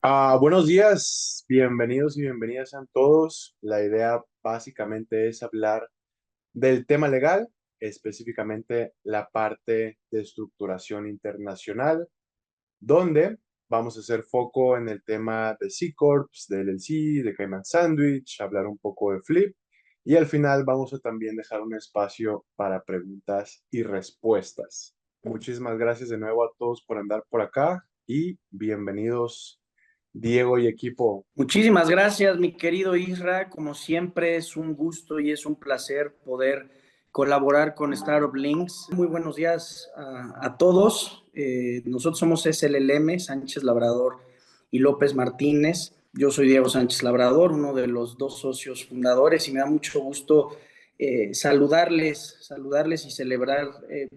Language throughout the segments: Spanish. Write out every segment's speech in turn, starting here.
Buenos días, bienvenidos y bienvenidas a todos. La idea básicamente es hablar del tema legal, específicamente la parte de estructuración internacional, donde vamos a hacer foco en el tema de C Corps, de LLC, de Cayman Sandwich, hablar un poco de Flip y al final vamos a también dejar un espacio para preguntas y respuestas. Muchísimas gracias de nuevo a todos por andar por acá y bienvenidos Diego y equipo. Muchísimas gracias, mi querido Isra. Como siempre, es un gusto y es un placer poder colaborar con Startup Links. Muy buenos días a todos. Nosotros somos SLLM, Sánchez Labrador y López Martínez. Yo soy Diego Sánchez Labrador, uno de los dos socios fundadores, y me da mucho gusto saludarles y celebrar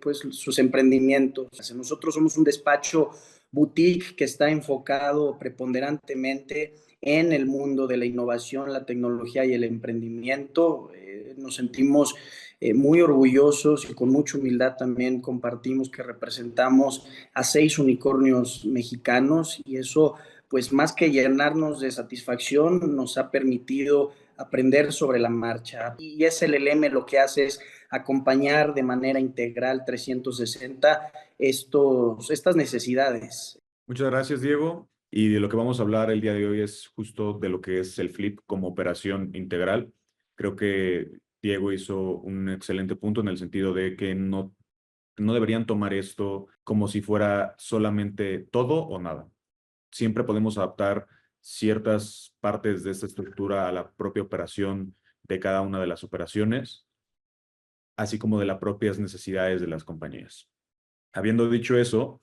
pues sus emprendimientos. Nosotros somos un despacho boutique que está enfocado preponderantemente en el mundo de la innovación, la tecnología y el emprendimiento. Nos sentimos muy orgullosos y con mucha humildad también compartimos que representamos a 6 unicornios mexicanos, y eso, pues más que llenarnos de satisfacción, nos ha permitido aprender sobre la marcha. Y SLLM lo que hace es acompañar de manera integral 360 estas necesidades. Muchas gracias, Diego. Y de lo que vamos a hablar el día de hoy es justo de lo que es el Flip como operación integral. Creo que Diego hizo un excelente punto en el sentido de que no deberían tomar esto como si fuera solamente todo o nada. Siempre podemos adaptar ciertas partes de esta estructura a la propia operación de cada una de las operaciones, así como de las propias necesidades de las compañías. Habiendo dicho eso,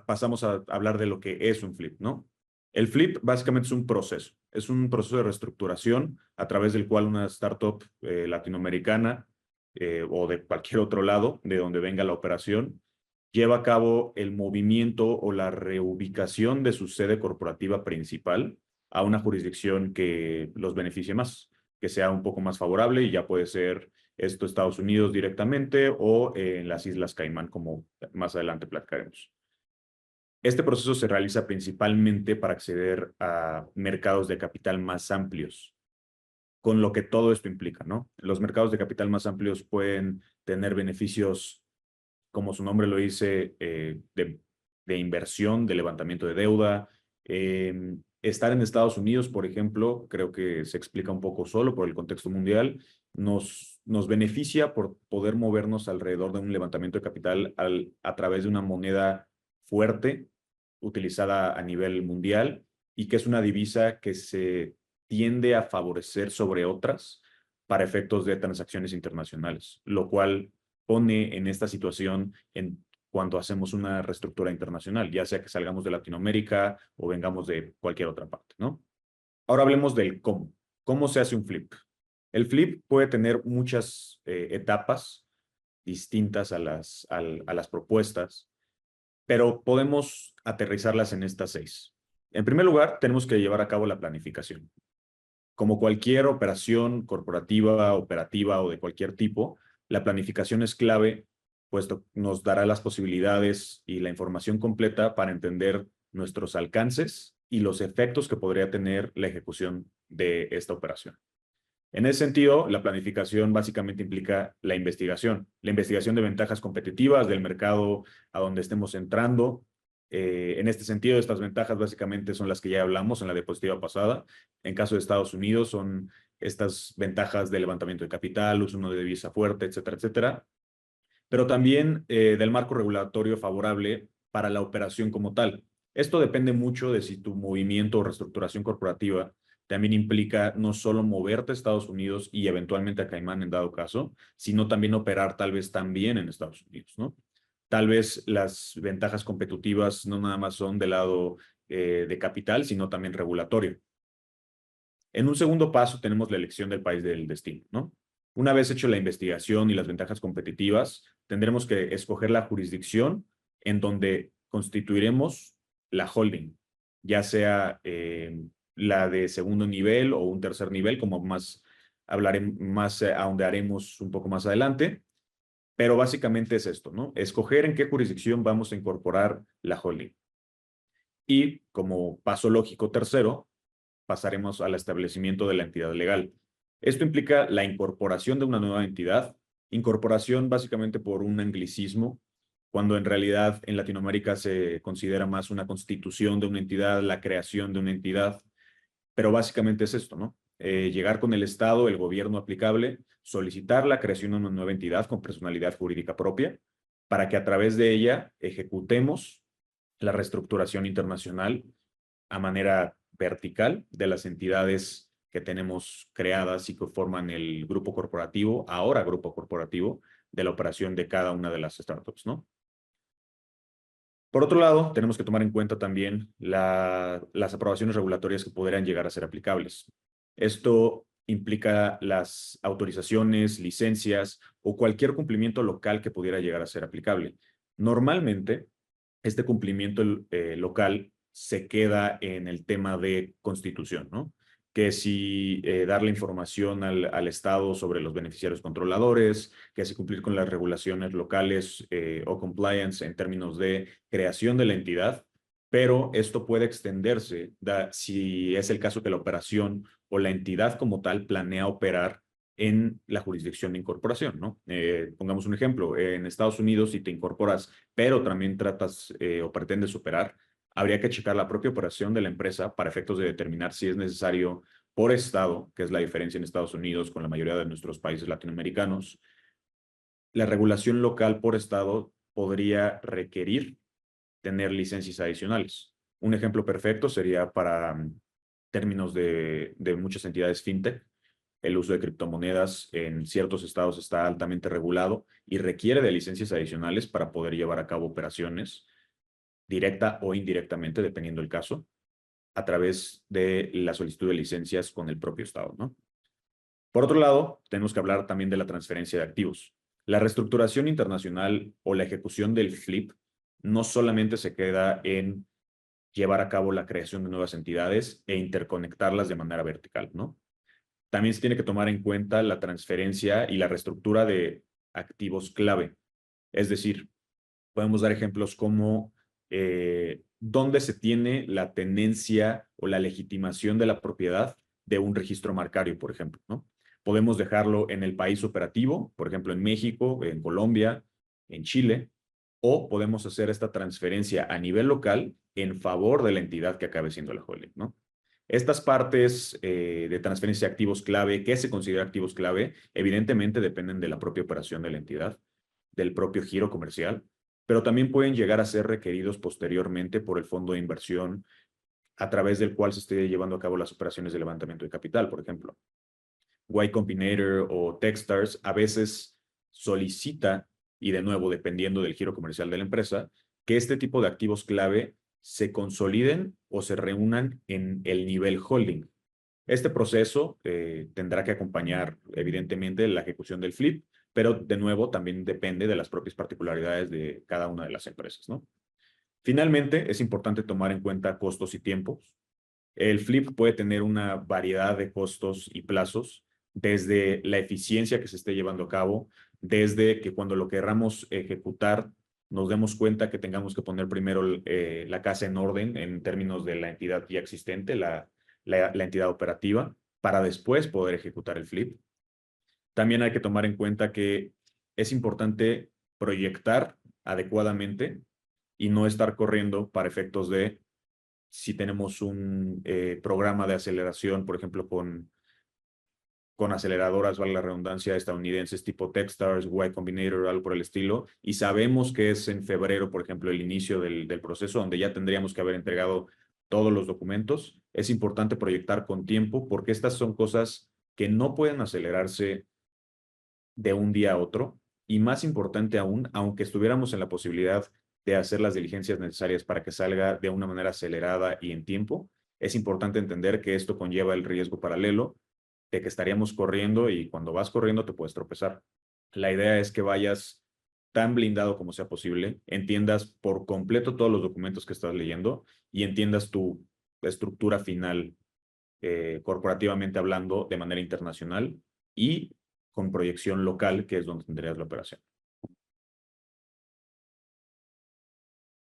pasamos a hablar de lo que es un flip, ¿no? El flip básicamente es un proceso de reestructuración a través del cual una startup latinoamericana o de cualquier otro lado de donde venga la operación lleva a cabo el movimiento o la reubicación de su sede corporativa principal a una jurisdicción que los beneficie más, que sea un poco más favorable, y ya puede ser esto Estados Unidos directamente o en las Islas Caimán, como más adelante platicaremos. Este proceso se realiza principalmente para acceder a mercados de capital más amplios, con lo que todo esto implica, ¿no? Los mercados de capital más amplios pueden tener beneficios, como su nombre lo dice, de inversión, de levantamiento de deuda. Estar en Estados Unidos, por ejemplo, creo que se explica un poco solo por el contexto mundial, nos beneficia por poder movernos alrededor de un levantamiento de capital a través de una moneda fuerte, utilizada a nivel mundial, y que es una divisa que se tiende a favorecer sobre otras para efectos de transacciones internacionales, lo cual pone en esta situación cuando hacemos una reestructura internacional, ya sea que salgamos de Latinoamérica o vengamos de cualquier otra parte, ¿no? Ahora hablemos del cómo. ¿Cómo se hace un flip? El flip puede tener muchas etapas distintas a las propuestas, pero podemos aterrizarlas en estas 6. En primer lugar, tenemos que llevar a cabo la planificación. Como cualquier operación corporativa, operativa o de cualquier tipo, la planificación es clave, puesto nos dará las posibilidades y la información completa para entender nuestros alcances y los efectos que podría tener la ejecución de esta operación. En ese sentido, la planificación básicamente implica la investigación de ventajas competitivas del mercado a donde estemos entrando. En este sentido, estas ventajas básicamente son las que ya hablamos en la diapositiva pasada. En caso de Estados Unidos, son estas ventajas de levantamiento de capital, uso de divisa fuerte, etcétera, etcétera. Pero también del marco regulatorio favorable para la operación como tal. Esto depende mucho de si tu movimiento o reestructuración corporativa también implica no solo moverte a Estados Unidos y eventualmente a Caimán en dado caso, sino también operar tal vez también en Estados Unidos, ¿no? Tal vez las ventajas competitivas no nada más son del lado de capital, sino también regulatorio. En un segundo paso tenemos la elección del país del destino, ¿no? Una vez hecho la investigación y las ventajas competitivas, tendremos que escoger la jurisdicción en donde constituiremos la holding, ya sea la de segundo nivel o un tercer nivel, como más ahondaremos un poco más adelante, pero básicamente es esto, ¿no? Escoger en qué jurisdicción vamos a incorporar la holding. Y como paso lógico tercero, pasaremos al establecimiento de la entidad legal. Esto implica la incorporación de una nueva entidad, incorporación básicamente por un anglicismo, cuando en realidad en Latinoamérica se considera más una constitución de una entidad, la creación de una entidad, pero básicamente es esto, ¿no? Llegar con el Estado, el gobierno aplicable, solicitar la creación de una nueva entidad con personalidad jurídica propia, para que a través de ella ejecutemos la reestructuración internacional a manera vertical de las entidades que tenemos creadas y que forman el grupo corporativo, ahora grupo corporativo, de la operación de cada una de las startups, ¿no? Por otro lado, tenemos que tomar en cuenta también las aprobaciones regulatorias que podrían llegar a ser aplicables. Esto implica las autorizaciones, licencias o cualquier cumplimiento local que pudiera llegar a ser aplicable. Normalmente, este cumplimiento local se queda en el tema de constitución, ¿no? Que si darle información al Estado sobre los beneficiarios controladores, que si cumplir con las regulaciones locales o compliance en términos de creación de la entidad, pero esto puede extenderse si es el caso que la operación o la entidad como tal planea operar en la jurisdicción de incorporación, ¿no? Pongamos un ejemplo, en Estados Unidos, si te incorporas, pero también tratas o pretendes operar, habría que checar la propia operación de la empresa para efectos de determinar si es necesario por estado, que es la diferencia en Estados Unidos con la mayoría de nuestros países latinoamericanos. La regulación local por estado podría requerir tener licencias adicionales. Un ejemplo perfecto sería para términos de muchas entidades fintech. El uso de criptomonedas en ciertos estados está altamente regulado y requiere de licencias adicionales para poder llevar a cabo operaciones directa o indirectamente, dependiendo del caso, a través de la solicitud de licencias con el propio estado, ¿no? Por otro lado, tenemos que hablar también de la transferencia de activos. La reestructuración internacional o la ejecución del flip no solamente se queda en llevar a cabo la creación de nuevas entidades e interconectarlas de manera vertical, ¿no? También se tiene que tomar en cuenta la transferencia y la reestructura de activos clave. Es decir, podemos dar ejemplos como dónde se tiene la tenencia o la legitimación de la propiedad de un registro marcario, por ejemplo, ¿no? Podemos dejarlo en el país operativo, por ejemplo, en México, en Colombia, en Chile, o podemos hacer esta transferencia a nivel local en favor de la entidad que acabe siendo la holding, ¿no? Estas partes de transferencia de activos clave, ¿qué se considera activos clave? Evidentemente dependen de la propia operación de la entidad, del propio giro comercial, pero también pueden llegar a ser requeridos posteriormente por el fondo de inversión a través del cual se esté llevando a cabo las operaciones de levantamiento de capital, por ejemplo. Y Combinator o Techstars a veces solicita, y de nuevo, dependiendo del giro comercial de la empresa, que este tipo de activos clave se consoliden o se reúnan en el nivel holding. Este proceso tendrá que acompañar, evidentemente, la ejecución del flip, pero de nuevo también depende de las propias particularidades de cada una de las empresas, ¿no? Finalmente, es importante tomar en cuenta costos y tiempos. El flip puede tener una variedad de costos y plazos, desde la eficiencia que se esté llevando a cabo, desde que cuando lo querramos ejecutar, nos demos cuenta que tengamos que poner primero la casa en orden en términos de la entidad ya existente, la entidad operativa, para después poder ejecutar el flip. También hay que tomar en cuenta que es importante proyectar adecuadamente y no estar corriendo para efectos de si tenemos un programa de aceleración, por ejemplo, con aceleradoras, vale la redundancia, estadounidenses tipo Techstars, Y Combinator, algo por el estilo, y sabemos que es en febrero, por ejemplo, el inicio del proceso, donde ya tendríamos que haber entregado todos los documentos, es importante proyectar con tiempo porque estas son cosas que no pueden acelerarse de un día a otro, y más importante aún, aunque estuviéramos en la posibilidad de hacer las diligencias necesarias para que salga de una manera acelerada y en tiempo, es importante entender que esto conlleva el riesgo paralelo de que estaríamos corriendo y cuando vas corriendo te puedes tropezar. La idea es que vayas tan blindado como sea posible, entiendas por completo todos los documentos que estás leyendo y entiendas tu estructura final corporativamente hablando de manera internacional y con proyección local, que es donde tendrías la operación.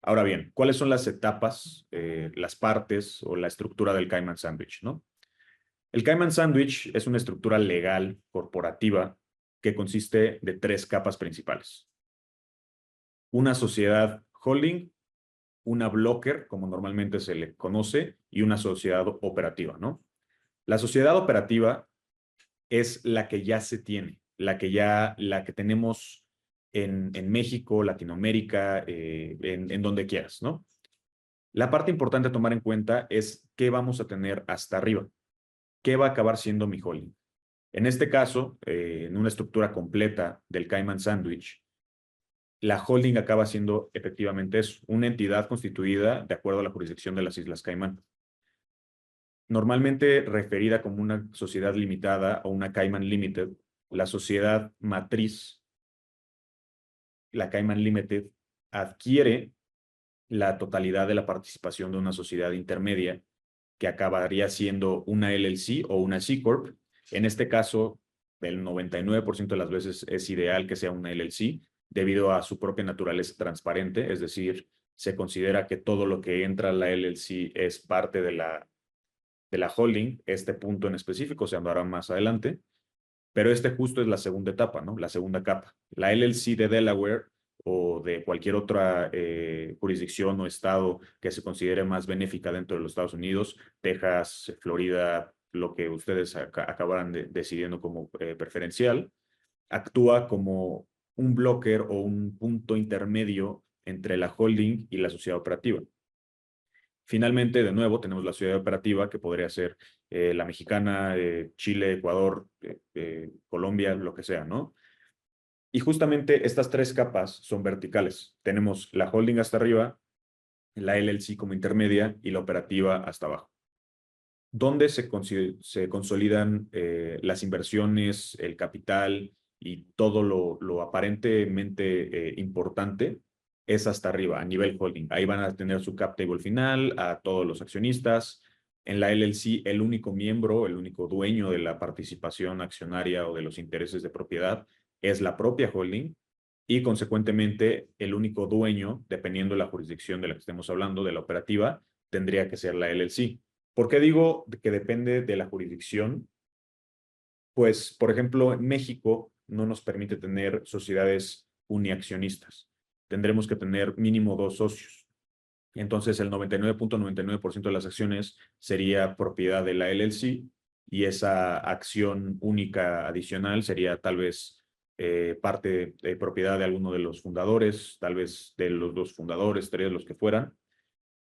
Ahora bien, ¿cuáles son las etapas, las partes o la estructura del Cayman Sandwich, ¿no? El Cayman Sandwich es una estructura legal corporativa que consiste de 3 capas principales. Una sociedad holding, una broker, como normalmente se le conoce, y una sociedad operativa, ¿no? La sociedad operativa es la que ya se tiene, la que tenemos en México, Latinoamérica, en donde quieras, ¿no? La parte importante a tomar en cuenta es qué vamos a tener hasta arriba, qué va a acabar siendo mi holding. En este caso, en una estructura completa del Cayman Sandwich, la holding acaba siendo efectivamente eso, una entidad constituida de acuerdo a la jurisdicción de las Islas Caimán. Normalmente referida como una sociedad limitada o una Cayman Limited, la sociedad matriz, la Cayman Limited, adquiere la totalidad de la participación de una sociedad intermedia que acabaría siendo una LLC o una C Corp. En este caso, el 99% de las veces es ideal que sea una LLC debido a su propia naturaleza transparente, es decir, se considera que todo lo que entra a la LLC es parte de la holding. Este punto en específico se hablará más adelante, pero este justo es la segunda etapa, ¿no? La segunda capa. La LLC de Delaware o de cualquier otra jurisdicción o estado que se considere más benéfica dentro de los Estados Unidos, Texas, Florida, lo que ustedes acabarán decidiendo como preferencial, actúa como un blocker o un punto intermedio entre la holding y la sociedad operativa. Finalmente, de nuevo, tenemos la sociedad operativa, que podría ser la mexicana, Chile, Ecuador, Colombia, lo que sea, ¿no? Y justamente estas 3 capas son verticales. Tenemos la holding hasta arriba, la LLC como intermedia y la operativa hasta abajo. ¿Dónde se consolidan las inversiones, el capital y todo lo aparentemente importante? Es hasta arriba, a nivel holding. Ahí van a tener su cap table final, a todos los accionistas. En la LLC, el único miembro, el único dueño de la participación accionaria o de los intereses de propiedad es la propia holding y, consecuentemente, el único dueño, dependiendo de la jurisdicción de la que estemos hablando, de la operativa, tendría que ser la LLC. ¿Por qué digo que depende de la jurisdicción? Pues, por ejemplo, en México no nos permite tener sociedades uniaccionistas. Tendremos que tener mínimo 2 socios. Entonces, el 99.99% de las acciones sería propiedad de la LLC y esa acción única adicional sería tal vez parte de propiedad de alguno de los fundadores, tal vez de los 2 fundadores, 3, los que fueran,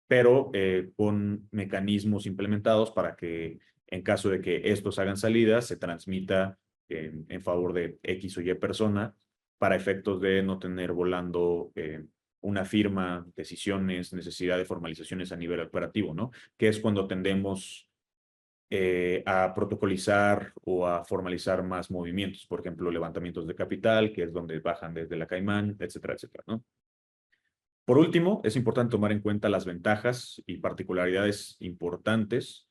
pero con mecanismos implementados para que en caso de que estos hagan salidas, se transmita en favor de X o Y persona para efectos de no tener volando una firma, decisiones, necesidad de formalizaciones a nivel operativo, ¿no? Que es cuando tendemos a protocolizar o a formalizar más movimientos, por ejemplo, levantamientos de capital, que es donde bajan desde la Caimán, etcétera, etcétera, ¿no? Por último, es importante tomar en cuenta las ventajas y particularidades importantes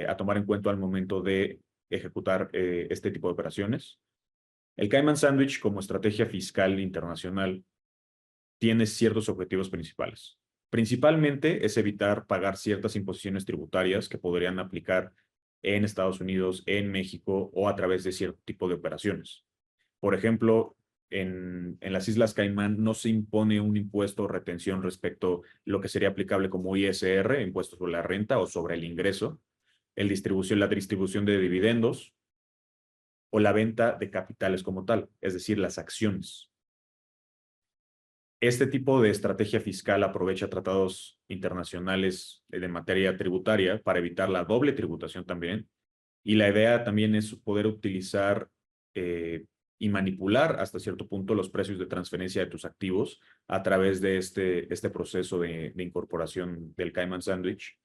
a tomar en cuenta al momento de ejecutar este tipo de operaciones. El Cayman Sandwich, como estrategia fiscal internacional, tiene ciertos objetivos principales. Principalmente es evitar pagar ciertas imposiciones tributarias que podrían aplicar en Estados Unidos, en México o a través de cierto tipo de operaciones. Por ejemplo, en las Islas Caimán no se impone un impuesto o retención respecto a lo que sería aplicable como ISR, impuesto sobre la renta o sobre el ingreso, la distribución de dividendos o la venta de capitales como tal, es decir, las acciones. Este tipo de estrategia fiscal aprovecha tratados internacionales de materia tributaria para evitar la doble tributación también. Y la idea también es poder utilizar y manipular hasta cierto punto los precios de transferencia de tus activos a través de este proceso de incorporación del Cayman Sandwich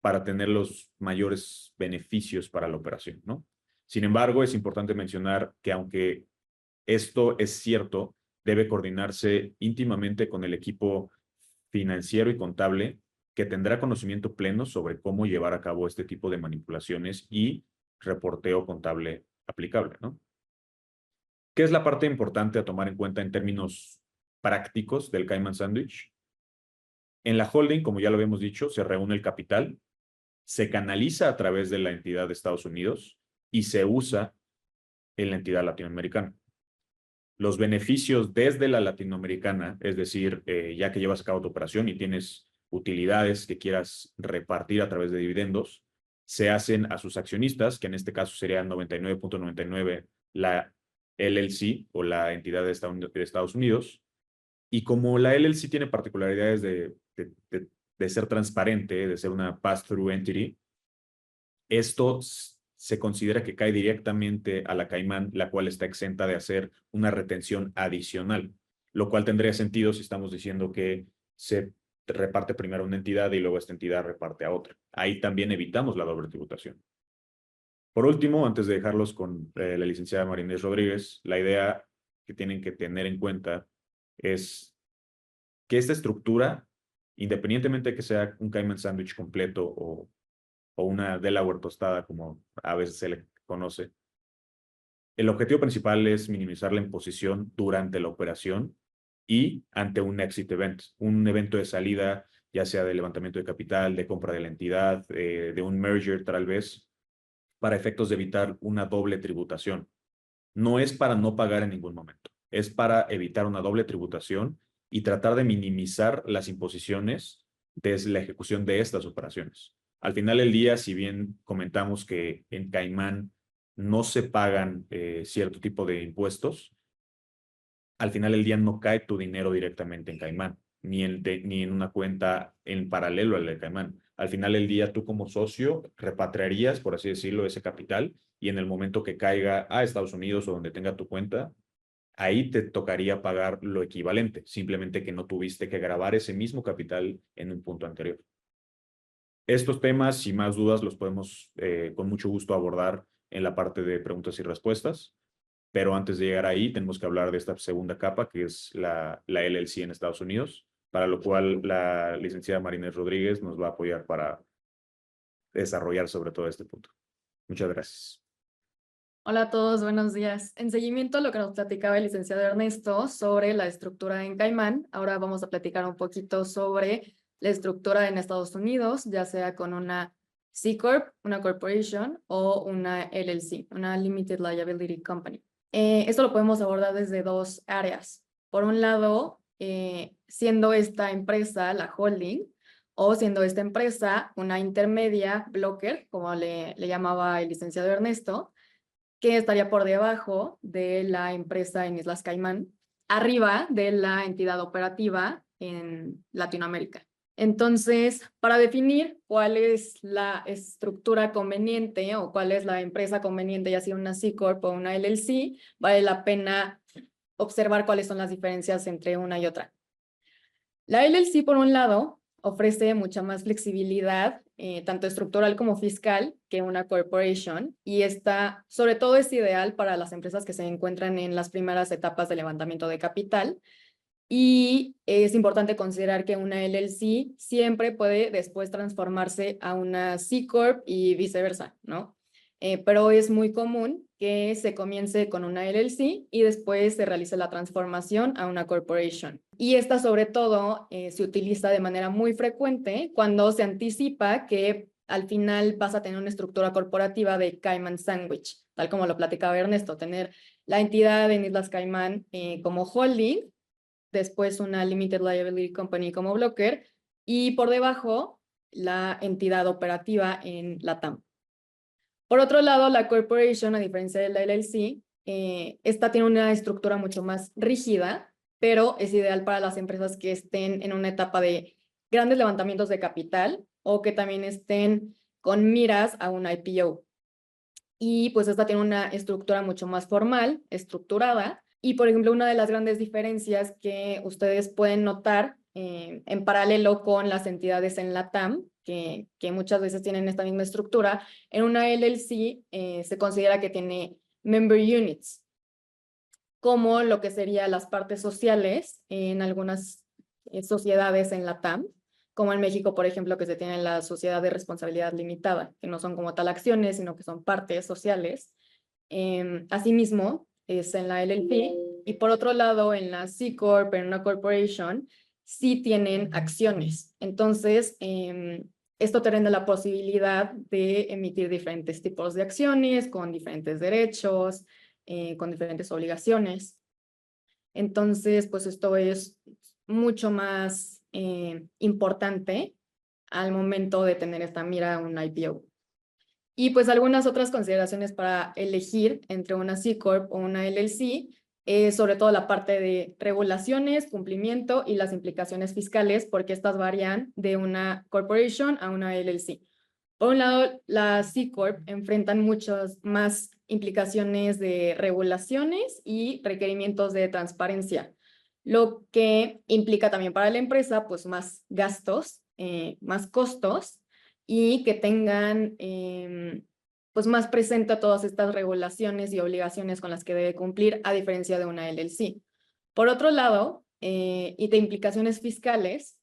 para tener los mayores beneficios para la operación, ¿no? Sin embargo, es importante mencionar que aunque esto es cierto, debe coordinarse íntimamente con el equipo financiero y contable que tendrá conocimiento pleno sobre cómo llevar a cabo este tipo de manipulaciones y reporteo contable aplicable, ¿no? ¿Qué es la parte importante a tomar en cuenta en términos prácticos del Cayman Sandwich? En la holding, como ya lo habíamos dicho, se reúne el capital, se canaliza a través de la entidad de Estados Unidos y se usa en la entidad latinoamericana. Los beneficios desde la latinoamericana, es decir, ya que llevas a cabo tu operación y tienes utilidades que quieras repartir a través de dividendos, se hacen a sus accionistas, que en este caso serían 99.99 la LLC o la entidad de Estados Unidos. Y como la LLC tiene particularidades de ser transparente, de ser una pass-through entity, esto se considera que cae directamente a la Caimán, la cual está exenta de hacer una retención adicional, lo cual tendría sentido si estamos diciendo que se reparte primero a una entidad y luego esta entidad reparte a otra. Ahí también evitamos la doble tributación. Por último, antes de dejarlos con la licenciada Marinés Rodríguez, la idea que tienen que tener en cuenta es que esta estructura, independientemente de que sea un Cayman Sandwich completo o una Delaware tostada, como a veces se le conoce, el objetivo principal es minimizar la imposición durante la operación y ante un exit event, un evento de salida, ya sea de levantamiento de capital, de compra de la entidad, de un merger tal vez, para efectos de evitar una doble tributación. No es para no pagar en ningún momento, es para evitar una doble tributación y tratar de minimizar las imposiciones desde la ejecución de estas operaciones. Al final del día, si bien comentamos que en Caimán no se pagan cierto tipo de impuestos, al final del día no cae tu dinero directamente en Caimán, ni en una cuenta en paralelo a la de Caimán. Al final del día, tú como socio repatriarías, por así decirlo, ese capital y en el momento que caiga a Estados Unidos o donde tenga tu cuenta, ahí te tocaría pagar lo equivalente, simplemente que no tuviste que grabar ese mismo capital en un punto anterior. Estos temas y más dudas los podemos con mucho gusto abordar en la parte de preguntas y respuestas, pero antes de llegar ahí tenemos que hablar de esta segunda capa que es la LLC en Estados Unidos, para lo cual la licenciada Marinés Rodríguez nos va a apoyar para desarrollar sobre todo este punto. Muchas gracias. Hola a todos, buenos días. En seguimiento a lo que nos platicaba el licenciado Ernesto sobre la estructura en Caimán, ahora vamos a platicar un poquito sobre la estructura en Estados Unidos, ya sea con una C Corp, una Corporation o una LLC, una Limited Liability Company. Esto lo podemos abordar desde dos áreas. Por un lado, siendo esta empresa la holding, o siendo esta empresa una intermedia blocker, como le llamaba el licenciado Ernesto, que estaría por debajo de la empresa en Islas Caimán, arriba de la entidad operativa en Latinoamérica. Entonces, para definir cuál es la estructura conveniente o cuál es la empresa conveniente, ya sea una C Corp o una LLC, vale la pena observar cuáles son las diferencias entre una y otra. La LLC, por un lado, ofrece mucha más flexibilidad, tanto estructural como fiscal, que una corporation, y esta, sobre todo, es ideal para las empresas que se encuentran en las primeras etapas de levantamiento de capital. Y es importante considerar que una LLC siempre puede después transformarse a una C Corp y viceversa, ¿no? Pero es muy común que se comience con una LLC y después se realice la transformación a una corporation. Y esta sobre todo se utiliza de manera muy frecuente cuando se anticipa que al final vas a tener una estructura corporativa de Cayman Sandwich, tal como lo platicaba Ernesto, tener la entidad en Islas Caimán como holding, después una Limited Liability Company como blocker y por debajo la entidad operativa en LATAM. Por otro lado, la corporation, a diferencia de la LLC, esta tiene una estructura mucho más rígida, pero es ideal para las empresas que estén en una etapa de grandes levantamientos de capital o que también estén con miras a un IPO. Y pues esta tiene una estructura mucho más formal, estructurada. Y por ejemplo, una de las grandes diferencias que ustedes pueden notar en paralelo con las entidades en LATAM, que muchas veces tienen esta misma estructura, en una LLC se considera que tiene member units, como lo que serían las partes sociales en algunas sociedades en LATAM, como en México, por ejemplo, que se tiene la sociedad de responsabilidad limitada, que no son como tal acciones, sino que son partes sociales. Asimismo, es en la LLP, y por otro lado, en la C Corp, en una corporation, sí tienen acciones. Entonces, esto te brinda la posibilidad de emitir diferentes tipos de acciones con diferentes derechos, con diferentes obligaciones. Entonces, pues esto es mucho más importante al momento de tener esta mira a un IPO. Y pues algunas otras consideraciones para elegir entre una C Corp o una LLC, sobre todo la parte de regulaciones, cumplimiento y las implicaciones fiscales, porque estas varían de una corporation a una LLC. Por un lado, las C Corp enfrentan muchas más implicaciones de regulaciones y requerimientos de transparencia, lo que implica también para la empresa pues más gastos, más costos, y que tengan pues más presente todas estas regulaciones y obligaciones con las que debe cumplir, a diferencia de una LLC. Por otro lado, y de implicaciones fiscales,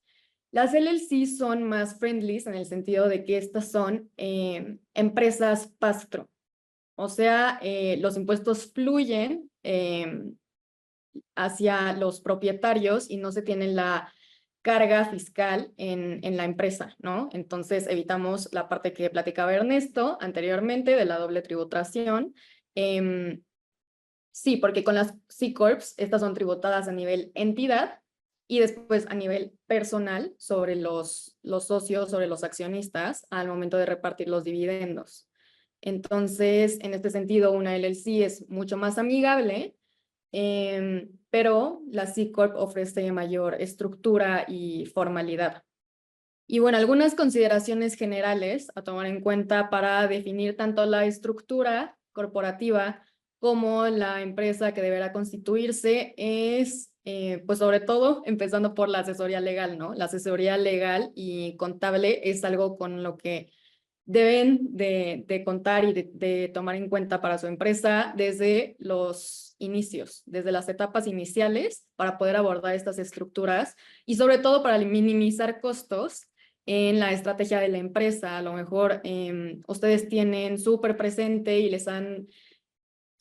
las LLC son más friendly en el sentido de que estas son empresas pass-through. O sea, los impuestos fluyen hacia los propietarios y no se tiene la carga fiscal en la empresa, ¿no? Entonces evitamos la parte que platicaba Ernesto anteriormente de la doble tributación. Sí, porque con las C Corps, estas son tributadas a nivel entidad y después a nivel personal sobre los socios, sobre los accionistas al momento de repartir los dividendos. Entonces, en este sentido, una LLC es mucho más amigable, pero la C Corp ofrece mayor estructura y formalidad. Y bueno, algunas consideraciones generales a tomar en cuenta para definir tanto la estructura corporativa como la empresa que deberá constituirse es, pues sobre todo, empezando por la asesoría legal, ¿no? La asesoría legal y contable es algo con lo que deben de contar y de tomar en cuenta para su empresa desde los inicios, desde las etapas iniciales, para poder abordar estas estructuras y sobre todo para minimizar costos en la estrategia de la empresa. A lo mejor ustedes tienen súper presente y les han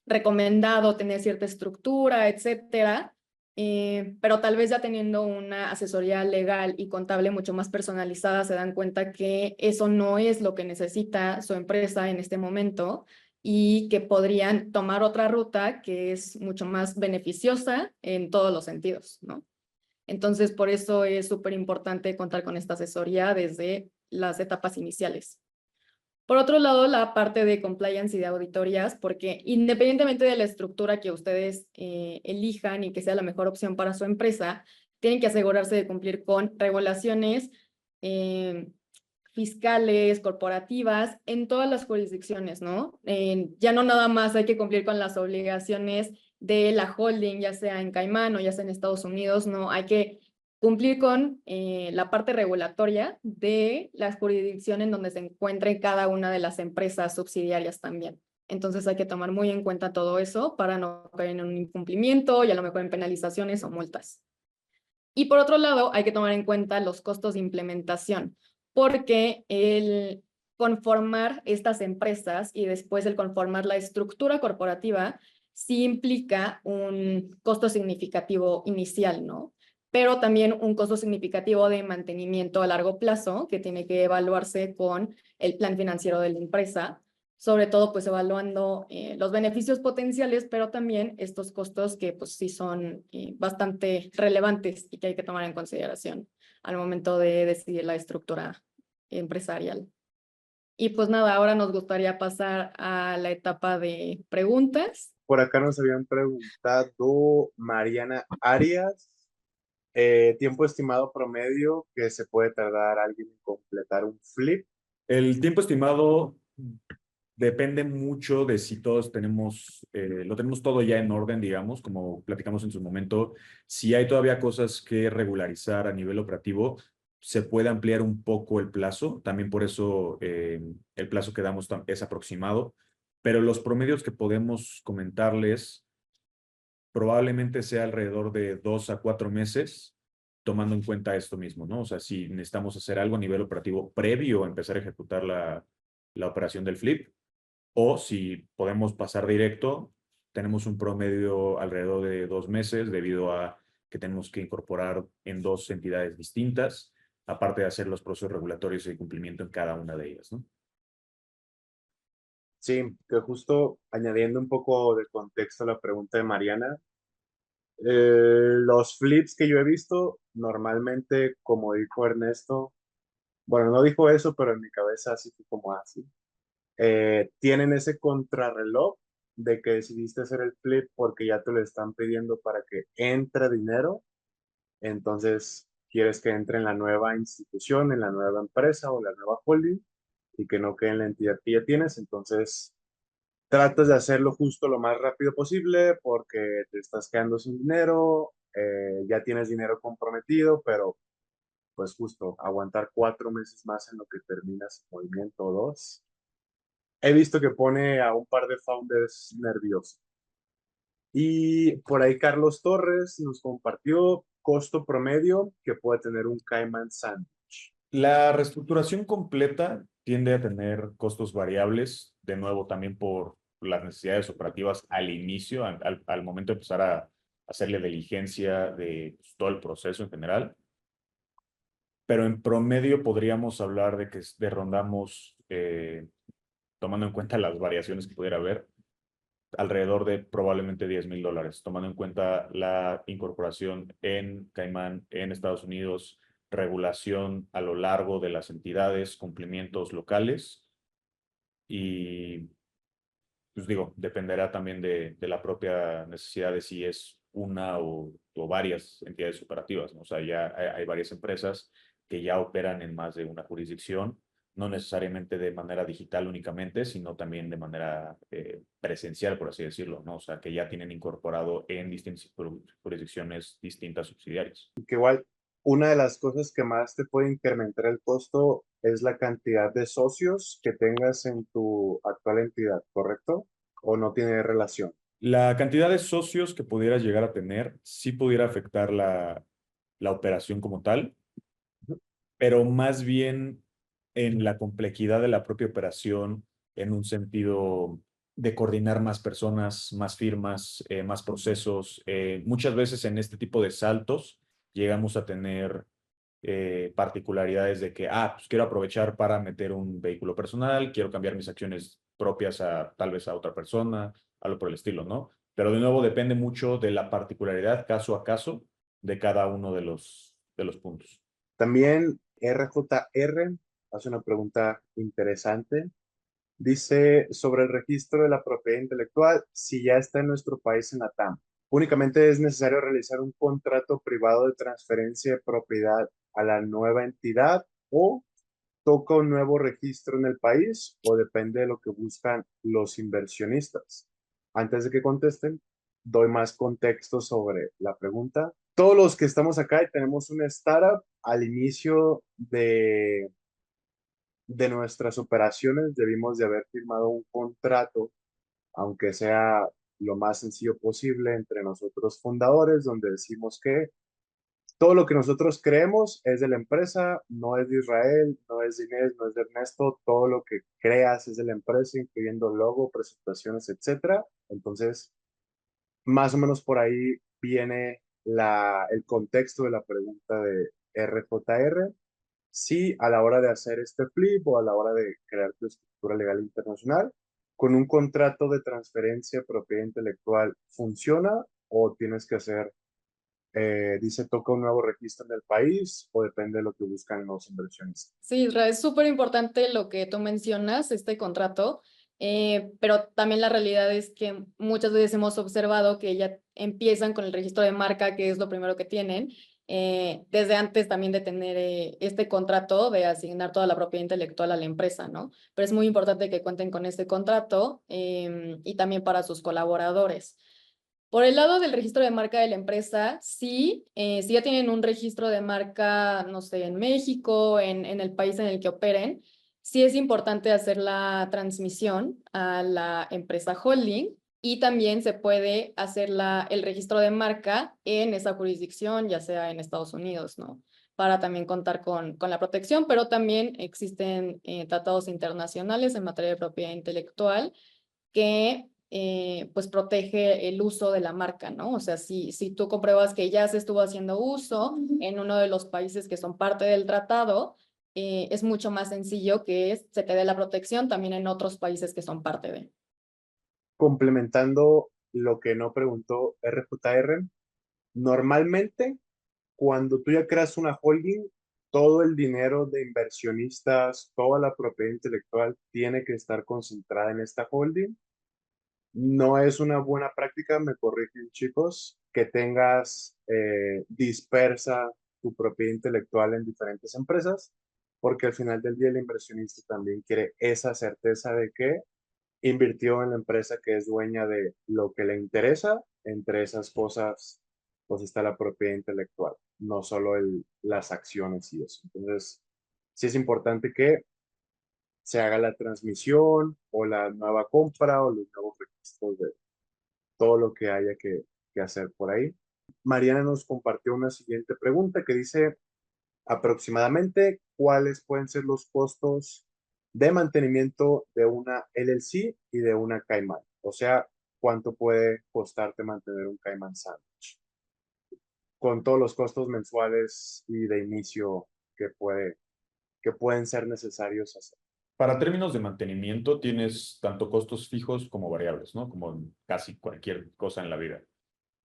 recomendado tener cierta estructura, etcétera, pero tal vez ya teniendo una asesoría legal y contable mucho más personalizada, se dan cuenta que eso no es lo que necesita su empresa en este momento y que podrían tomar otra ruta que es mucho más beneficiosa en todos los sentidos, ¿no? Entonces, por eso es súper importante contar con esta asesoría desde las etapas iniciales. Por otro lado, la parte de compliance y de auditorías, porque independientemente de la estructura que ustedes elijan y que sea la mejor opción para su empresa, tienen que asegurarse de cumplir con regulaciones fiscales, corporativas, en todas las jurisdicciones, ¿no? Ya no nada más hay que cumplir con las obligaciones de la holding, ya sea en Caimán o ya sea en Estados Unidos, no, hay que cumplir con la parte regulatoria de la jurisdicción en donde se encuentren cada una de las empresas subsidiarias también. Entonces hay que tomar muy en cuenta todo eso para no caer en un incumplimiento y a lo mejor en penalizaciones o multas. Y por otro lado, hay que tomar en cuenta los costos de implementación, porque el conformar estas empresas y después el conformar la estructura corporativa sí implica un costo significativo inicial, ¿no? Pero también un costo significativo de mantenimiento a largo plazo que tiene que evaluarse con el plan financiero de la empresa, sobre todo pues evaluando los beneficios potenciales, pero también estos costos que pues sí son bastante relevantes y que hay que tomar en consideración al momento de decidir la estructura empresarial. Y pues nada, ahora nos gustaría pasar a la etapa de preguntas. Por acá nos habían preguntado Mariana Arias, tiempo estimado promedio que se puede tardar alguien en completar un flip. El tiempo estimado depende mucho de si todos tenemos, lo tenemos todo ya en orden, digamos, como platicamos en su momento. Si hay todavía cosas que regularizar a nivel operativo, se puede ampliar un poco el plazo. También por eso el plazo que damos es aproximado. Pero los promedios que podemos comentarles probablemente sea alrededor de 2 a 4 meses, tomando en cuenta esto mismo, ¿no? O sea, si necesitamos hacer algo a nivel operativo previo a empezar a ejecutar la operación del flip, o si podemos pasar directo, tenemos un promedio alrededor de 2 meses debido a que tenemos que incorporar en dos entidades distintas, aparte de hacer los procesos regulatorios y de cumplimiento en cada una de ellas, ¿no? Sí, que justo añadiendo un poco de contexto a la pregunta de Mariana, los flips que yo he visto, normalmente, como dijo Ernesto, bueno, no dijo eso, pero en mi cabeza así fue como así. Tienen ese contrarreloj de que decidiste hacer el flip porque ya te lo están pidiendo para que entre dinero, entonces quieres que entre en la nueva institución, en la nueva empresa o la nueva holding y que no quede en la entidad que ya tienes, entonces tratas de hacerlo justo lo más rápido posible porque te estás quedando sin dinero, ya tienes dinero comprometido, pero pues justo aguantar 4 meses más en lo que terminas el movimiento o dos. He visto que pone a un par de founders nerviosos. Y por ahí Carlos Torres nos compartió costo promedio que puede tener un Cayman Sandwich. La reestructuración completa tiende a tener costos variables, de nuevo también por las necesidades operativas al inicio, al momento de empezar a hacerle diligencia de pues, todo el proceso en general. Pero en promedio podríamos hablar de que rondamos, tomando en cuenta las variaciones que pudiera haber, alrededor de probablemente $10,000, tomando en cuenta la incorporación en Caimán, en Estados Unidos, regulación a lo largo de las entidades, cumplimientos locales y, pues digo, dependerá también de la propia necesidad de si es una o varias entidades operativas, ¿no? O sea, ya hay varias empresas que ya operan en más de una jurisdicción, no necesariamente de manera digital únicamente, sino también de manera presencial, por así decirlo, ¿no? O sea, que ya tienen incorporado en distintas jurisdicciones distintas subsidiarias. Que igual, una de las cosas que más te puede incrementar el costo es la cantidad de socios que tengas en tu actual entidad, ¿correcto? ¿O no tiene relación? La cantidad de socios que pudieras llegar a tener sí pudiera afectar la operación como tal, pero más bien en la complejidad de la propia operación, en un sentido de coordinar más personas, más firmas, más procesos. Muchas veces en este tipo de saltos llegamos a tener particularidades de que, pues quiero aprovechar para meter un vehículo personal, quiero cambiar mis acciones propias a tal vez a otra persona, algo por el estilo, ¿no? Pero de nuevo depende mucho de la particularidad caso a caso de cada uno de los puntos. También RJR hace una pregunta interesante. Dice sobre el registro de la propiedad intelectual, si ya está en nuestro país en la TAM, únicamente es necesario realizar un contrato privado de transferencia de propiedad a la nueva entidad o toca un nuevo registro en el país o depende de lo que buscan los inversionistas. Antes de que contesten, doy más contexto sobre la pregunta. Todos los que estamos acá y tenemos una startup al inicio de nuestras operaciones debimos de haber firmado un contrato, aunque sea lo más sencillo posible entre nosotros fundadores, donde decimos que todo lo que nosotros creemos es de la empresa, no es de Israel, no es de Inés, no es de Ernesto, todo lo que creas es de la empresa, incluyendo logo, presentaciones, etcétera. Entonces, más o menos por ahí viene el contexto de la pregunta de RJR. Sí, a la hora de hacer este flip o a la hora de crear tu estructura legal internacional, con un contrato de transferencia de propiedad intelectual, ¿funciona o tienes que hacer, dice, toca un nuevo registro en el país o depende de lo que buscan los inversionistas? Sí, Isra, es súper importante lo que tú mencionas, este contrato, pero también la realidad es que muchas veces hemos observado que ya empiezan con el registro de marca, que es lo primero que tienen, desde antes también de tener este contrato de asignar toda la propiedad intelectual a la empresa, ¿no? Pero es muy importante que cuenten con este contrato y también para sus colaboradores. Por el lado del registro de marca de la empresa, sí, si ya tienen un registro de marca, no sé, en México, en el país en el que operen, sí es importante hacer la transmisión a la empresa holding y también se puede hacer el registro de marca en esa jurisdicción, ya sea en Estados Unidos, ¿no? Para también contar con la protección, pero también existen tratados internacionales en materia de propiedad intelectual que pues protege el uso de la marca, ¿no? O sea, si tú compruebas que ya se estuvo haciendo uso en uno de los países que son parte del tratado, es mucho más sencillo que se te dé la protección también en otros países que son parte de. Complementando lo que no preguntó RJR, normalmente cuando tú ya creas una holding, todo el dinero de inversionistas, toda la propiedad intelectual tiene que estar concentrada en esta holding. No es una buena práctica, me corrigen chicos, que tengas dispersa tu propiedad intelectual en diferentes empresas, porque al final del día el inversionista también quiere esa certeza de que invirtió en la empresa que es dueña de lo que le interesa. Entre esas cosas, pues está la propiedad intelectual, no solo las acciones y eso. Entonces, sí es importante que se haga la transmisión o la nueva compra o los nuevos registros de todo lo que haya que hacer por ahí. Mariana nos compartió una siguiente pregunta que dice, aproximadamente, ¿cuáles pueden ser los costos de mantenimiento de una LLC y de una Cayman? O sea, ¿cuánto puede costarte mantener un Cayman Sandwich? Con todos los costos mensuales y de inicio que pueden ser necesarios hacer. Para términos de mantenimiento, tienes tanto costos fijos como variables, ¿no? Como en casi cualquier cosa en la vida.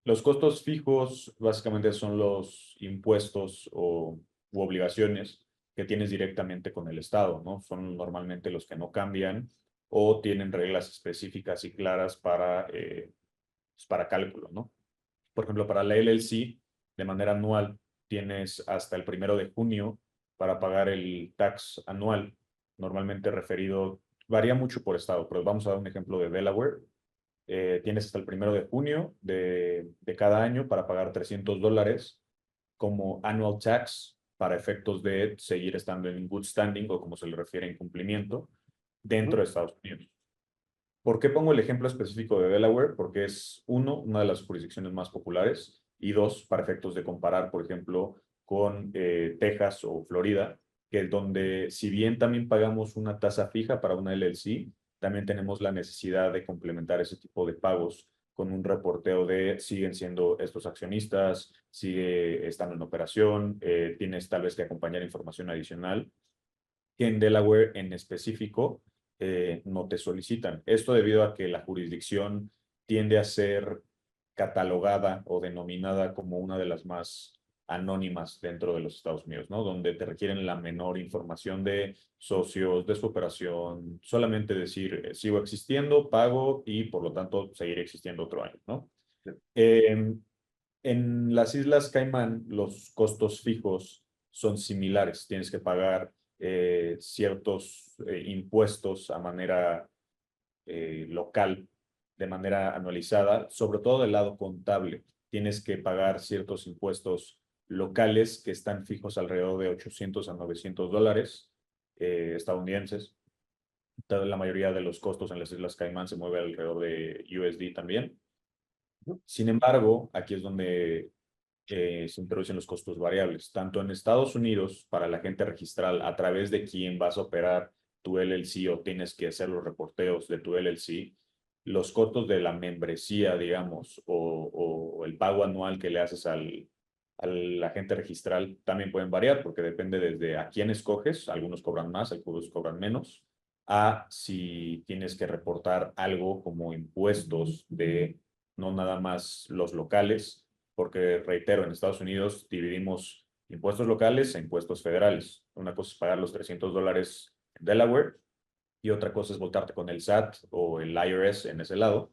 Los costos fijos básicamente son los impuestos u obligaciones que tienes directamente con el Estado, ¿no? Son normalmente los que no cambian o tienen reglas específicas y claras para cálculo, ¿no? Por ejemplo, para la LLC, de manera anual, tienes hasta el 1 de junio para pagar el tax anual, normalmente referido, varía mucho por estado, pero vamos a dar un ejemplo de Delaware. Tienes hasta el 1 de junio de cada año para pagar $300 como annual tax para efectos de seguir estando en good standing o como se le refiere en cumplimiento dentro de Estados Unidos. ¿Por qué pongo el ejemplo específico de Delaware? Porque es una de las jurisdicciones más populares y dos, para efectos de comparar, por ejemplo, con Texas o Florida, que es donde si bien también pagamos una tasa fija para una LLC, también tenemos la necesidad de complementar ese tipo de pagos con un reporteo de siguen siendo estos accionistas, están en operación, tienes tal vez que acompañar información adicional que en Delaware en específico no te solicitan. Esto debido a que la jurisdicción tiende a ser catalogada o denominada como una de las más anónimas dentro de los Estados Unidos, ¿no? Donde te requieren la menor información de socios, de su operación, solamente decir, sigo existiendo, pago y por lo tanto seguiré existiendo otro año, ¿no? En las Islas Caimán, los costos fijos son similares. Tienes que pagar ciertos impuestos a manera local, de manera anualizada, sobre todo del lado contable. Tienes que pagar ciertos impuestos locales que están fijos alrededor de $800 a $900 estadounidenses. La mayoría de los costos en las Islas Caimán se mueve alrededor de USD también. Sin embargo, aquí es donde se introducen los costos variables. Tanto en Estados Unidos, para la gente registral, a través de quién vas a operar tu LLC o tienes que hacer los reporteos de tu LLC, los costos de la membresía, digamos, o el pago anual que le haces al agente registral también pueden variar porque depende desde a quién escoges, algunos cobran más, algunos cobran menos, a si tienes que reportar algo como impuestos de no nada más los locales, porque reitero, en Estados Unidos dividimos impuestos locales e impuestos federales. Una cosa es pagar los $300 en Delaware y otra cosa es voltarte con el SAT o el IRS en ese lado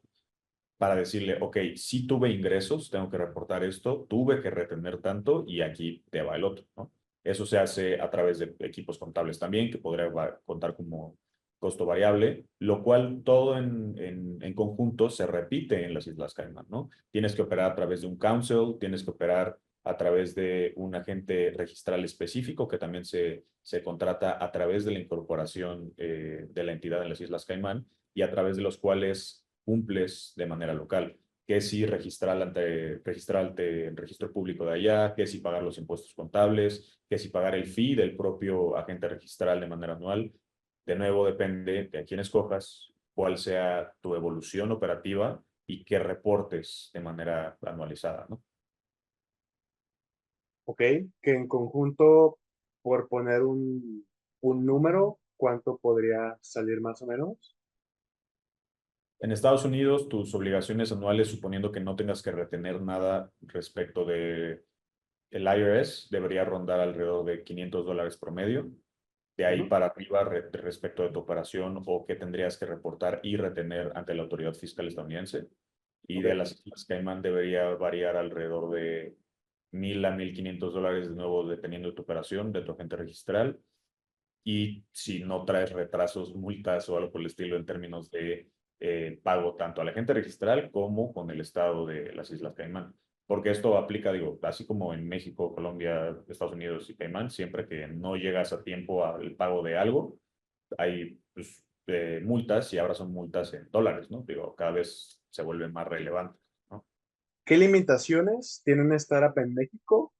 para decirle, ok, sí tuve ingresos, tengo que reportar esto, tuve que retener tanto y aquí te va el otro, ¿no? Eso se hace a través de equipos contables también, que podría contar como costo variable, lo cual todo en conjunto se repite en las Islas Caimán, ¿no? Tienes que operar a través de un council, tienes que operar a través de un agente registral específico que también se contrata a través de la incorporación de la entidad en las Islas Caimán y a través de los cuales cumples de manera local, que si registrarte en registro público de allá, que si pagar los impuestos contables, que si pagar el fee del propio agente registral de manera anual. De nuevo, depende de a quién escojas, cuál sea tu evolución operativa y qué reportes de manera anualizada, ¿no? Ok, que en conjunto, por poner un número, ¿cuánto podría salir más o menos? En Estados Unidos, tus obligaciones anuales, suponiendo que no tengas que retener nada respecto de el IRS, debería rondar alrededor de $500 promedio. De ahí Ujú. para arriba, respecto de tu operación o qué tendrías que reportar y retener ante la autoridad fiscal estadounidense. Y Ok, de las Islas Caimán debería variar alrededor de $1,000 a $1,500 de nuevo, dependiendo de tu operación, de tu agente registral. Y si no traes retrasos, multas o algo por el estilo en términos de pago tanto al agente registral como con el estado de las Islas Caimán. Porque esto aplica, digo, así como en México, Colombia, Estados Unidos y Caimán, siempre que no llegas a tiempo al pago de algo, hay pues, multas y ahora son multas en dólares, ¿no? Digo, cada vez se vuelven más relevantes, ¿no? ¿qué limitaciones tiene una startup en México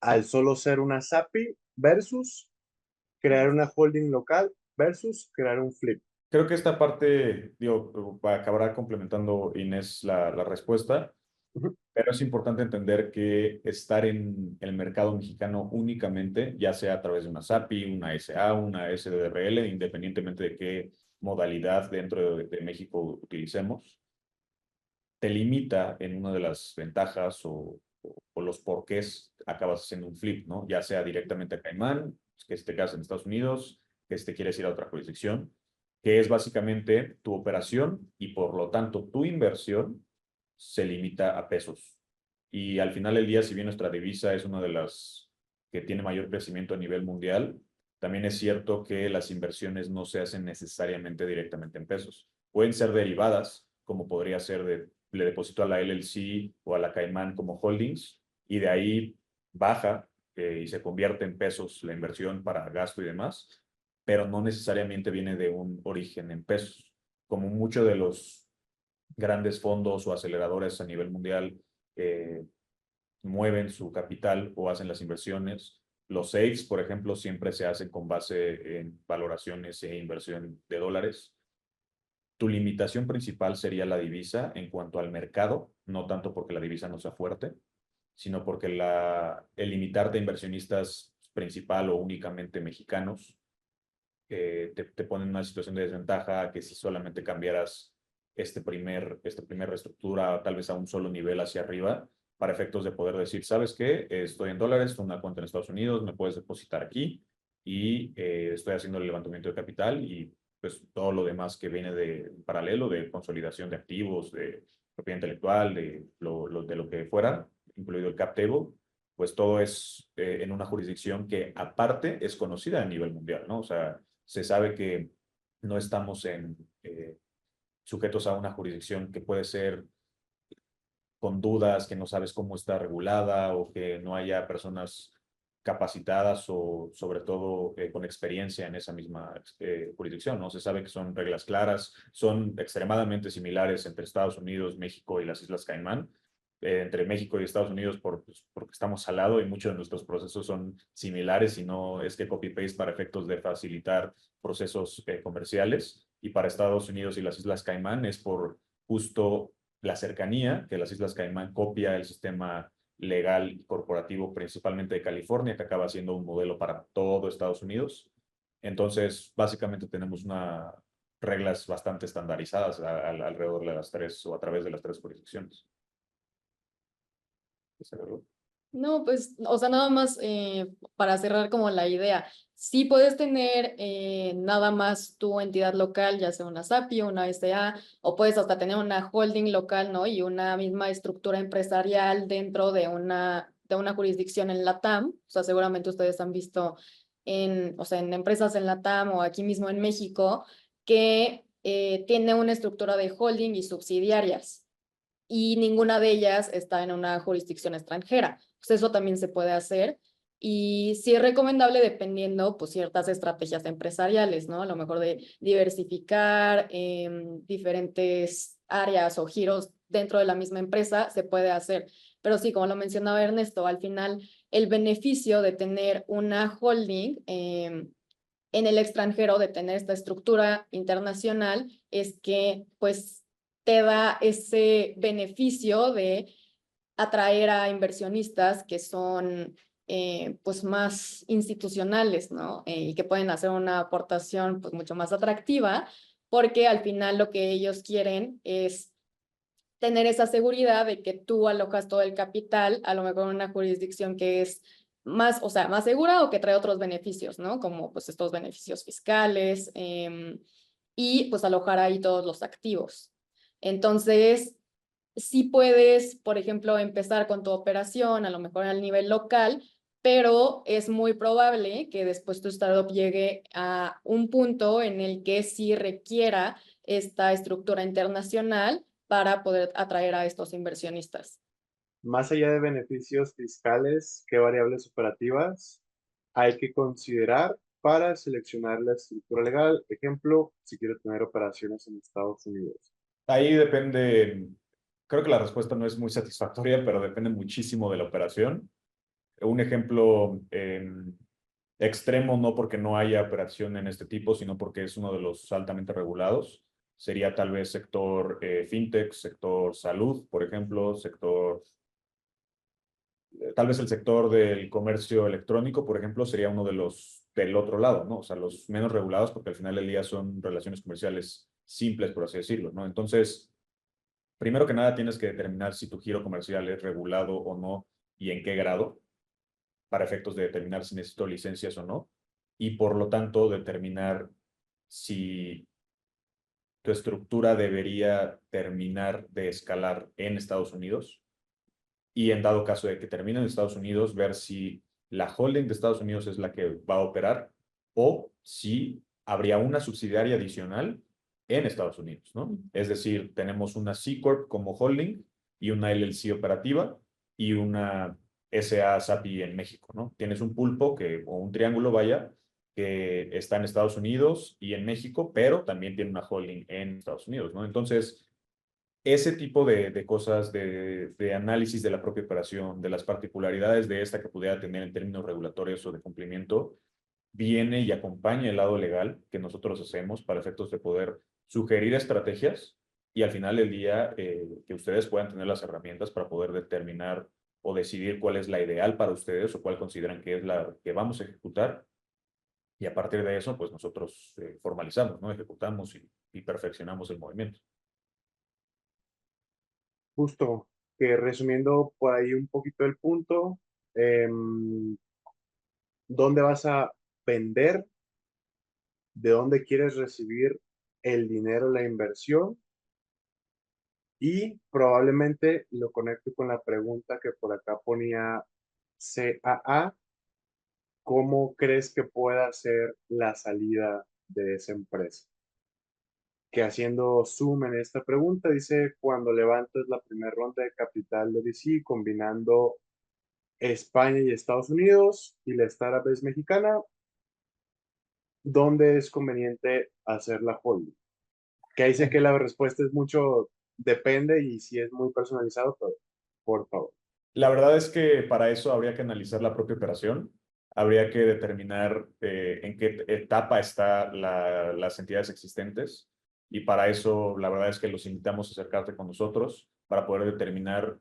al solo ser una SAPI versus crear una holding local versus crear un flip? Creo que esta parte, digo, acabará complementando Inés la respuesta. Ujú. Pero es importante entender que estar en el mercado mexicano únicamente, ya sea a través de una SAPI, una SA, una SDRL, independientemente de qué modalidad dentro de México utilicemos, te limita en una de las ventajas o los porqués acabas haciendo un flip, ¿no? Ya sea directamente a Caimán, que te quedas en Estados Unidos, que te quieres ir a otra jurisdicción, que es básicamente tu operación y por lo tanto tu inversión se limita a pesos. Y al final del día, si bien nuestra divisa es una de las que tiene mayor crecimiento a nivel mundial, también es cierto que las inversiones no se hacen necesariamente directamente en pesos. Pueden ser derivadas, como podría ser le deposito a la LLC o a la Caimán como holdings, y de ahí baja y se convierte en pesos la inversión para gasto y demás, pero no necesariamente viene de un origen en pesos, como muchos de los grandes fondos o aceleradores a nivel mundial eh, mueven su capital o hacen las inversiones. Los SAFEs, por ejemplo, siempre se hacen con base en valoraciones e inversión de dólares. Tu limitación principal sería la divisa en cuanto al mercado, no tanto porque la divisa no sea fuerte, sino porque el limitarte a inversionistas principal o únicamente mexicanos te pone en una situación de desventaja que si solamente cambiaras esta primer reestructura tal vez a un solo nivel hacia arriba, para efectos de poder decir, ¿sabes qué? Estoy en dólares, tengo una cuenta en Estados Unidos, me puedes depositar aquí y estoy haciendo el levantamiento de capital y pues todo lo demás que viene de paralelo, de consolidación de activos, de propiedad intelectual, de lo que fuera, incluido el cap table, pues todo es en una jurisdicción que aparte es conocida a nivel mundial, ¿no? O sea, se sabe que no estamos sujetos a una jurisdicción que puede ser con dudas, que no sabes cómo está regulada o que no haya personas capacitadas o sobre todo con experiencia en esa misma jurisdicción, ¿no? Se sabe que son reglas claras, son extremadamente similares entre Estados Unidos, México y las Islas Caimán. Entre México y Estados Unidos pues, porque estamos al lado y muchos de nuestros procesos son similares y no es que copy-paste para efectos de facilitar procesos comerciales. Y para Estados Unidos y las Islas Caimán es por justo la cercanía, que las Islas Caimán copia el sistema legal y corporativo principalmente de California, que acaba siendo un modelo para todo Estados Unidos. Entonces, básicamente tenemos reglas bastante estandarizadas alrededor de las tres o a través de las tres jurisdicciones. No, pues, o sea, nada más para cerrar como la idea, sí puedes tener nada más tu entidad local, ya sea una SAPI, una SA, o puedes hasta tener una holding local, ¿no? Y una misma estructura empresarial dentro de una jurisdicción en LATAM. O sea, seguramente ustedes han visto o sea, en empresas en LATAM o aquí mismo en México, que tiene una estructura de holding y subsidiarias y ninguna de ellas está en una jurisdicción extranjera. Pues eso también se puede hacer y sí es recomendable dependiendo pues ciertas estrategias empresariales, ¿no? A lo mejor de diversificar diferentes áreas o giros dentro de la misma empresa se puede hacer. Pero sí, como lo mencionaba Ernesto, al final el beneficio de tener una holding en el extranjero de tener esta estructura internacional es que pues te da ese beneficio de atraer a inversionistas que son pues más institucionales, ¿no? Y que pueden hacer una aportación pues mucho más atractiva, porque al final lo que ellos quieren es tener esa seguridad de que tú alojas todo el capital, a lo mejor en una jurisdicción que es más, o sea, más segura o que trae otros beneficios, ¿no? Como pues estos beneficios fiscales y pues alojar ahí todos los activos. Entonces, sí puedes, por ejemplo, empezar con tu operación, a lo mejor al nivel local, pero es muy probable que después tu startup llegue a un punto en el que sí requiera esta estructura internacional para poder atraer a estos inversionistas. Más allá de beneficios fiscales, ¿qué variables operativas hay que considerar para seleccionar la estructura legal? Ejemplo, si quiero tener operaciones en Estados Unidos. Ahí depende, creo que la respuesta no es muy satisfactoria, pero depende muchísimo de la operación. Un ejemplo extremo, no porque no haya operación en este tipo, sino porque es uno de los altamente regulados. Sería tal vez sector fintech, sector salud, por ejemplo, tal vez el sector del comercio electrónico, por ejemplo, sería uno de los del otro lado, ¿no? O sea, los menos regulados, porque al final del día son relaciones comerciales simples, por así decirlo, ¿no? Entonces, primero que nada, tienes que determinar si tu giro comercial es regulado o no y en qué grado, para efectos de determinar si necesito licencias o no, y por lo tanto determinar si tu estructura debería terminar de escalar en Estados Unidos y en dado caso de que termine en Estados Unidos, ver si la holding de Estados Unidos es la que va a operar o si habría una subsidiaria adicional en Estados Unidos, ¿no? Es decir, tenemos una C Corp como holding y una LLC operativa y una SA SAPI en México, ¿no? Tienes un pulpo o un triángulo, vaya, que está en Estados Unidos y en México, pero también tiene una holding en Estados Unidos, ¿no? Entonces, ese tipo de cosas, de análisis de la propia operación, de las particularidades de esta que pudiera tener en términos regulatorios o de cumplimiento, viene y acompaña el lado legal que nosotros hacemos para efectos de poder sugerir estrategias y al final del día que ustedes puedan tener las herramientas para poder determinar o decidir cuál es la ideal para ustedes o cuál consideran que es la que vamos a ejecutar. Y a partir de eso, pues nosotros formalizamos, ¿no? Ejecutamos y perfeccionamos el movimiento. Justo, que resumiendo por ahí un poquito el punto, ¿dónde vas a vender? ¿De dónde quieres recibir el dinero, la inversión? Y probablemente lo conecto con la pregunta que por acá ponía CAA. ¿Cómo crees que pueda ser la salida de esa empresa? Que haciendo zoom en esta pregunta, dice, cuando levantes la primera ronda de capital de VC, combinando España y Estados Unidos, y la startup es mexicana, ¿dónde es conveniente hacer la holding? Que ahí sé que la respuesta es mucho, depende y si es muy personalizado, pero por favor. La verdad es que para eso habría que analizar la propia operación, habría que determinar en qué etapa están las entidades existentes y para eso la verdad es que los invitamos a acercarte con nosotros para poder determinar,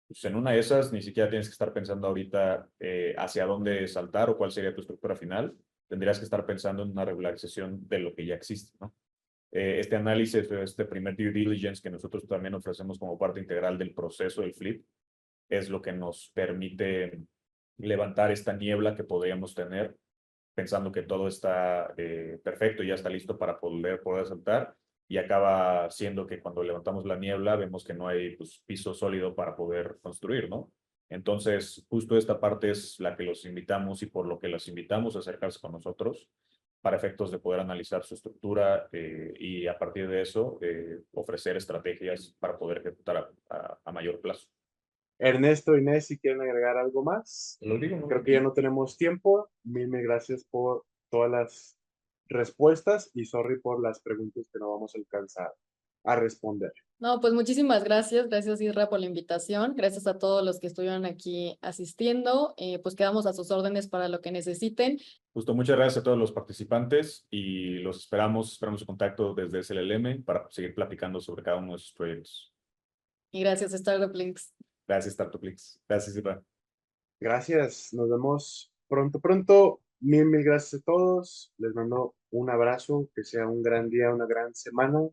pues en una de esas ni siquiera tienes que estar pensando ahorita hacia dónde saltar o cuál sería tu estructura final, tendrías que estar pensando en una regularización de lo que ya existe, ¿no? Este análisis, este primer due diligence que nosotros también ofrecemos como parte integral del proceso del flip, es lo que nos permite levantar esta niebla que podríamos tener pensando que todo está perfecto y ya está listo para poder saltar y acaba siendo que cuando levantamos la niebla vemos que no hay pues, piso sólido para poder construir, ¿no? Entonces, justo esta parte es la que los invitamos y por lo que los invitamos a acercarse con nosotros para efectos de poder analizar su estructura y a partir de eso ofrecer estrategias para poder ejecutar a mayor plazo. Ernesto, Inés, si quieren agregar algo más. Lo digo, ¿no? Creo que ya no tenemos tiempo. Mil gracias por todas las respuestas y sorry por las preguntas que no vamos a alcanzar. a responder. No, pues muchísimas gracias. Gracias, Isra, por la invitación. Gracias a todos los que estuvieron aquí asistiendo. Pues quedamos a sus órdenes para lo que necesiten. Justo, muchas gracias a todos los participantes y los esperamos su contacto desde SLLM para seguir platicando sobre cada uno de sus proyectos. Y gracias, Startup Links. Gracias, Startuplix. Gracias, Isra. Gracias, nos vemos pronto. Mil gracias a todos. Les mando un abrazo, que sea un gran día, una gran semana.